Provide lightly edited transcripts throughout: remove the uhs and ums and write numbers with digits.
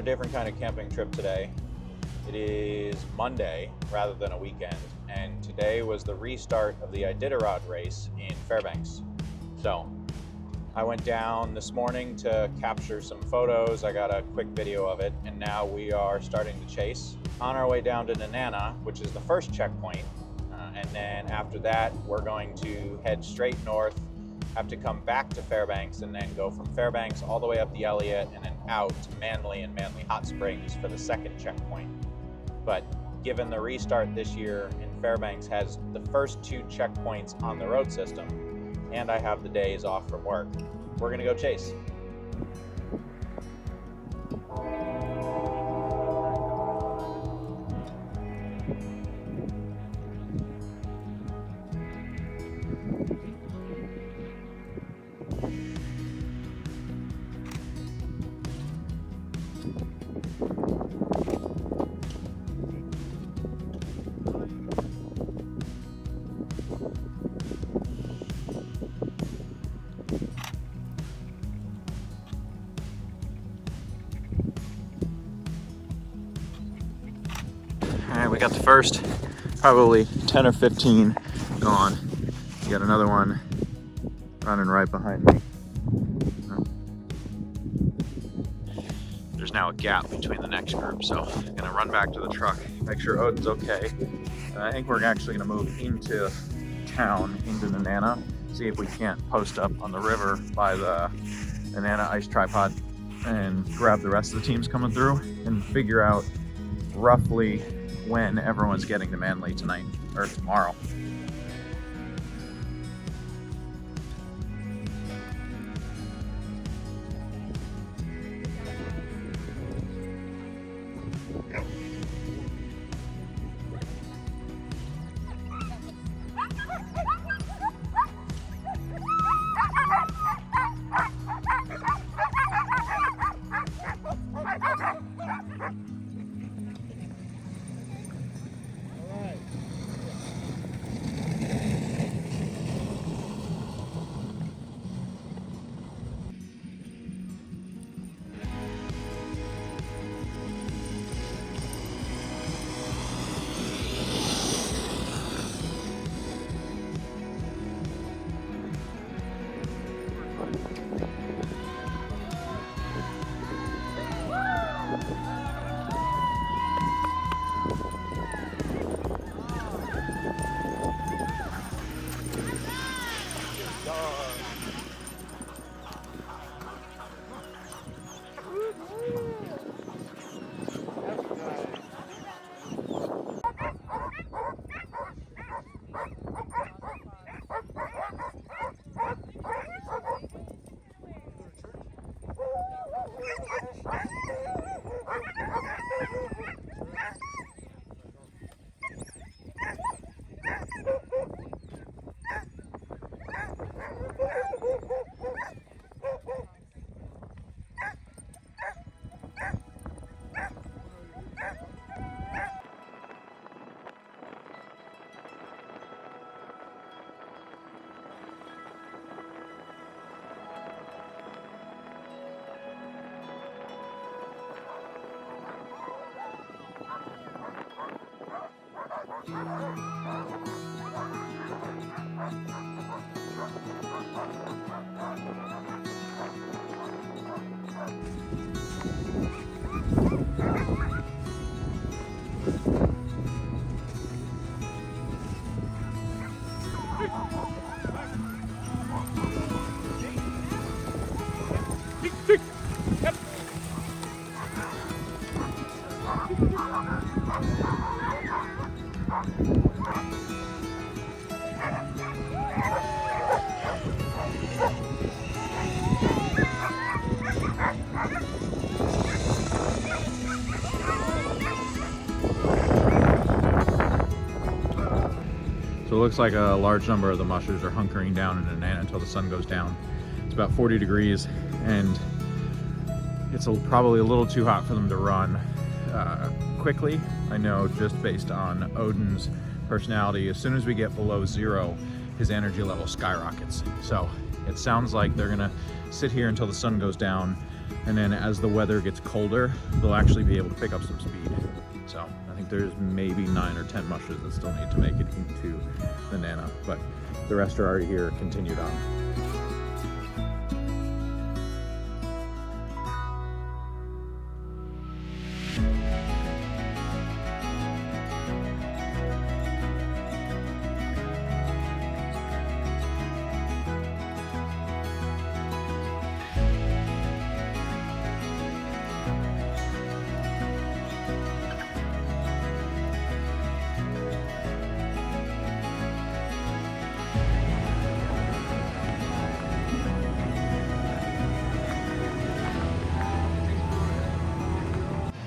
different kind of camping trip today. It is Monday rather than a weekend, and today was the restart of the Iditarod race in Fairbanks. So I went down this morning to capture some photos. I got a quick video of it, and now we are starting to chase. On our way down to Nenana, which is the first checkpoint, and then after that we're going to head straight north, have to come back to Fairbanks, and then go from Fairbanks all the way up the Elliott and then out to Manley and Manley Hot Springs for the second checkpoint. But given the restart this year in Fairbanks has the first 2 checkpoints on the road system, and I have the days off from work, we're gonna go chase. All right, we got the first probably 10 or 15 gone. We got another one running right behind me. There's now a gap between the next group, so I'm gonna run back to the truck, make sure Odin's okay. And I think we're actually gonna move into town, into Nenana, see if we can't post up on the river by the Nenana ice tripod and grab the rest of the teams coming through and figure out roughly when everyone's getting to Manley tonight or tomorrow. So it looks like a large number of the mushers are hunkering down in Nenana until the sun goes down. It's about 40 degrees and it's probably a little too hot for them to run quickly. I know just based on Odin's personality, as soon as we get below 0, his energy level skyrockets. So it sounds like they're gonna sit here until the sun goes down, And then as the weather gets colder, they'll actually be able to pick up some speed. So I think there's maybe 9 or 10 mushers that still need to make it into Nenana, but the rest are already here, continued on.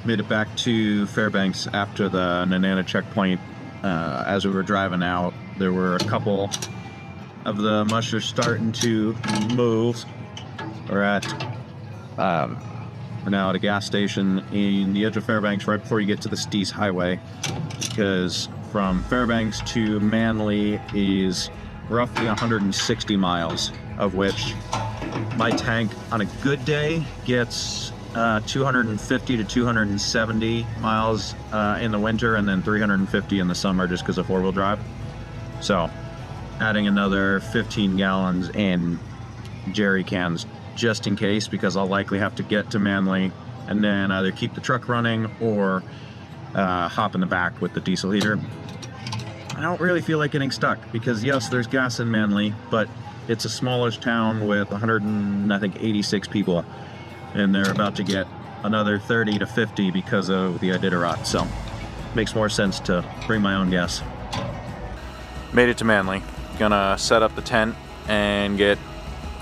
Made it back to Fairbanks after the Nenana checkpoint. As we were driving out, there were a couple of the mushers starting to move. We're now at a gas station in the edge of Fairbanks right before you get to the Steese Highway, because from Fairbanks to Manley is roughly 160 miles, of which my tank on a good day gets 250 to 270 miles in the winter, and then 350 in the summer just because of four-wheel drive. So adding another 15 gallons in jerry cans just in case, because I'll likely have to get to Manley and then either keep the truck running or hop in the back with the diesel heater. I don't really feel like getting stuck because yes, there's gas in Manley, but it's a smallish town with 186 people. And they're about to get another 30 to 50 because of the Iditarod, so makes more sense to bring my own gas. Made it to Manley. Gonna set up the tent and get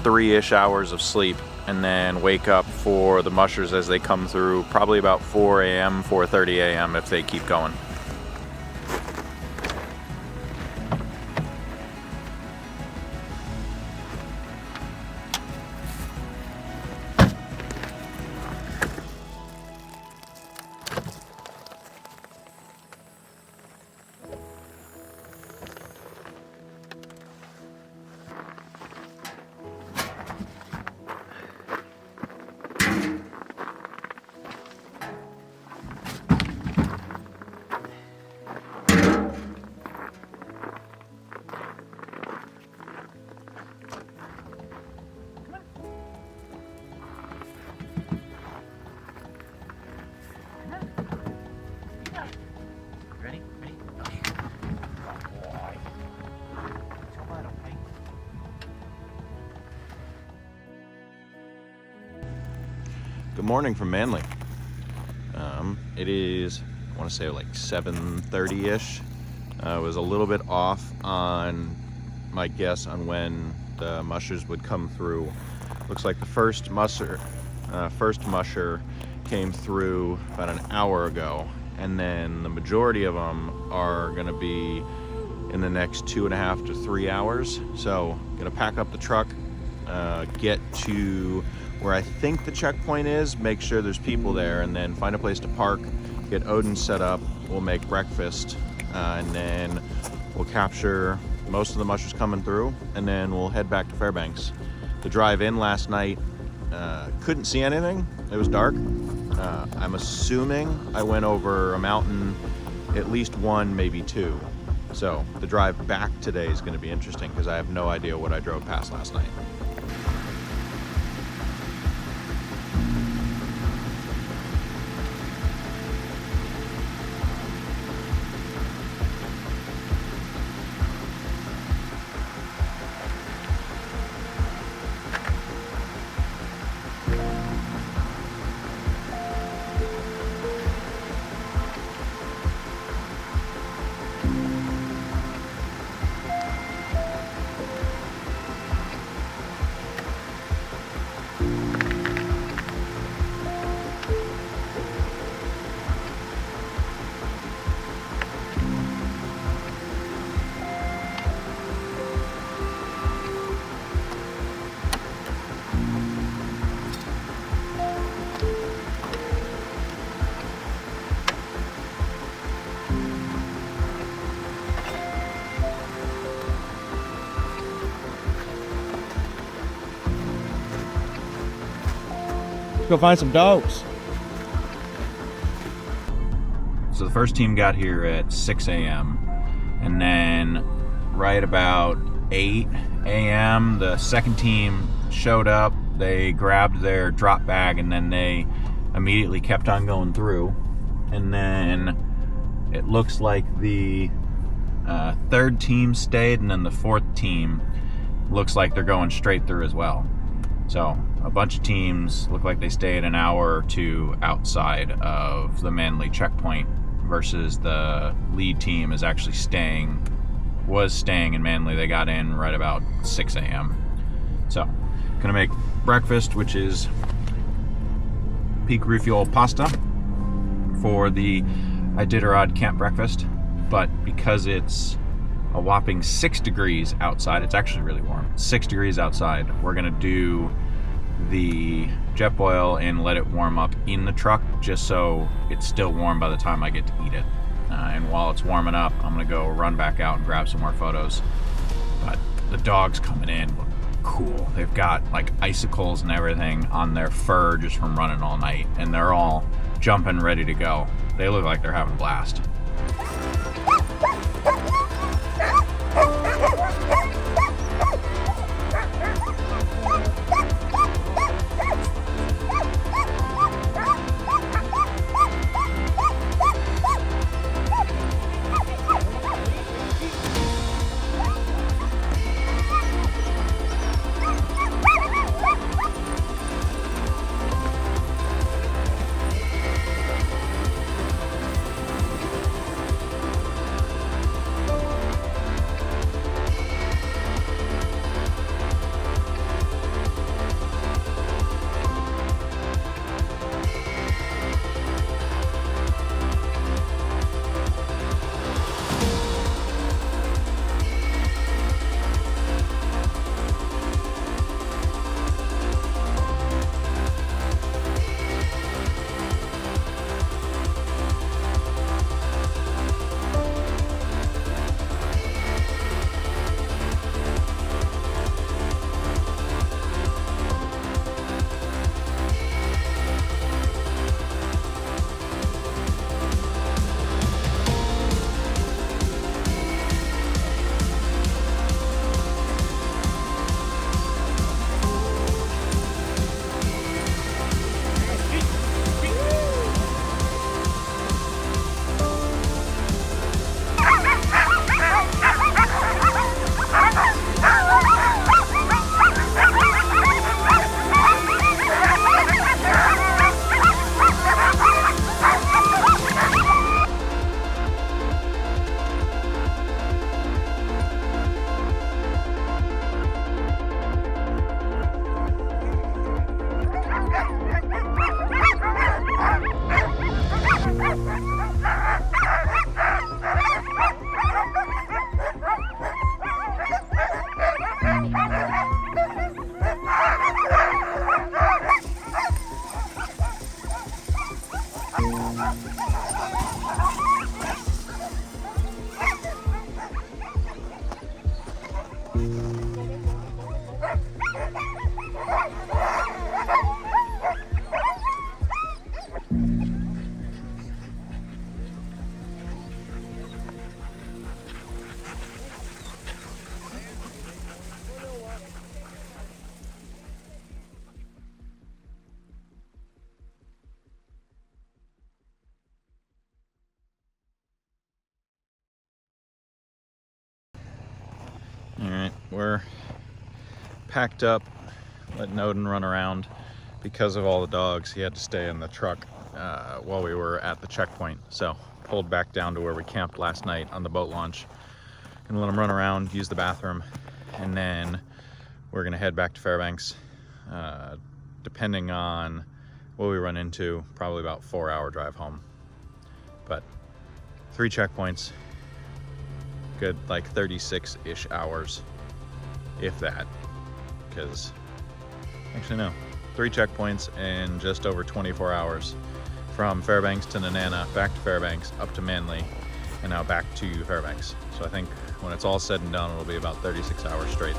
3-ish hours of sleep, and then wake up for the mushers as they come through, probably about 4 a.m., 4:30 a.m. if they keep going. Good morning from Manley. It is, I want to say like 7:30-ish. I was a little bit off on my guess on when the mushers would come through. Looks like the first musher came through about an hour ago, and then the majority of them are going to be in the next 2.5 to 3 hours. So gonna pack up the truck, get to where I think the checkpoint is, make sure there's people there, and then find a place to park, get Odin set up, we'll make breakfast, and then we'll capture most of the mushers coming through, and then we'll head back to Fairbanks. The drive in last night, couldn't see anything, it was dark. I'm assuming I went over a mountain, at least one, maybe two. So the drive back today is gonna be interesting because I have no idea what I drove past last night. Go find some dogs. So the first team got here at 6 a.m. and then right about 8 a.m. the second team showed up. They grabbed their drop bag and then they immediately kept on going through. And then it looks like the third team stayed, and then the fourth team looks like they're going straight through as well. So a bunch of teams look like they stayed an hour or two outside of the Manley checkpoint, versus the lead team is actually was staying in Manley. They got in right about 6 a.m. So gonna make breakfast, which is peak refuel pasta for the Iditarod camp breakfast. But because it's a whopping 6 degrees outside, it's actually really warm, 6 degrees outside, we're gonna do the Jetboil and let it warm up in the truck, just so it's still warm by the time I get to eat it. And while it's warming up, I'm gonna go run back out and grab some more photos. But the dogs coming in look cool. They've got like icicles and everything on their fur just from running all night, and they're all jumping ready to go. They look like they're having a blast. All right, we're packed up, letting Odin run around. Because of all the dogs, he had to stay in the truck while we were at the checkpoint. So pulled back down to where we camped last night on the boat launch. Gonna let him run around, use the bathroom, and then we're gonna head back to Fairbanks. Depending on what we run into, probably about 4-hour drive home. But 3 checkpoints, good like 36-ish hours, if that, because actually no, 3 checkpoints in just over 24 hours from Fairbanks to Nenana, back to Fairbanks, up to Manley, and now back to Fairbanks. So I think when it's all said and done, it'll be about 36 hours straight.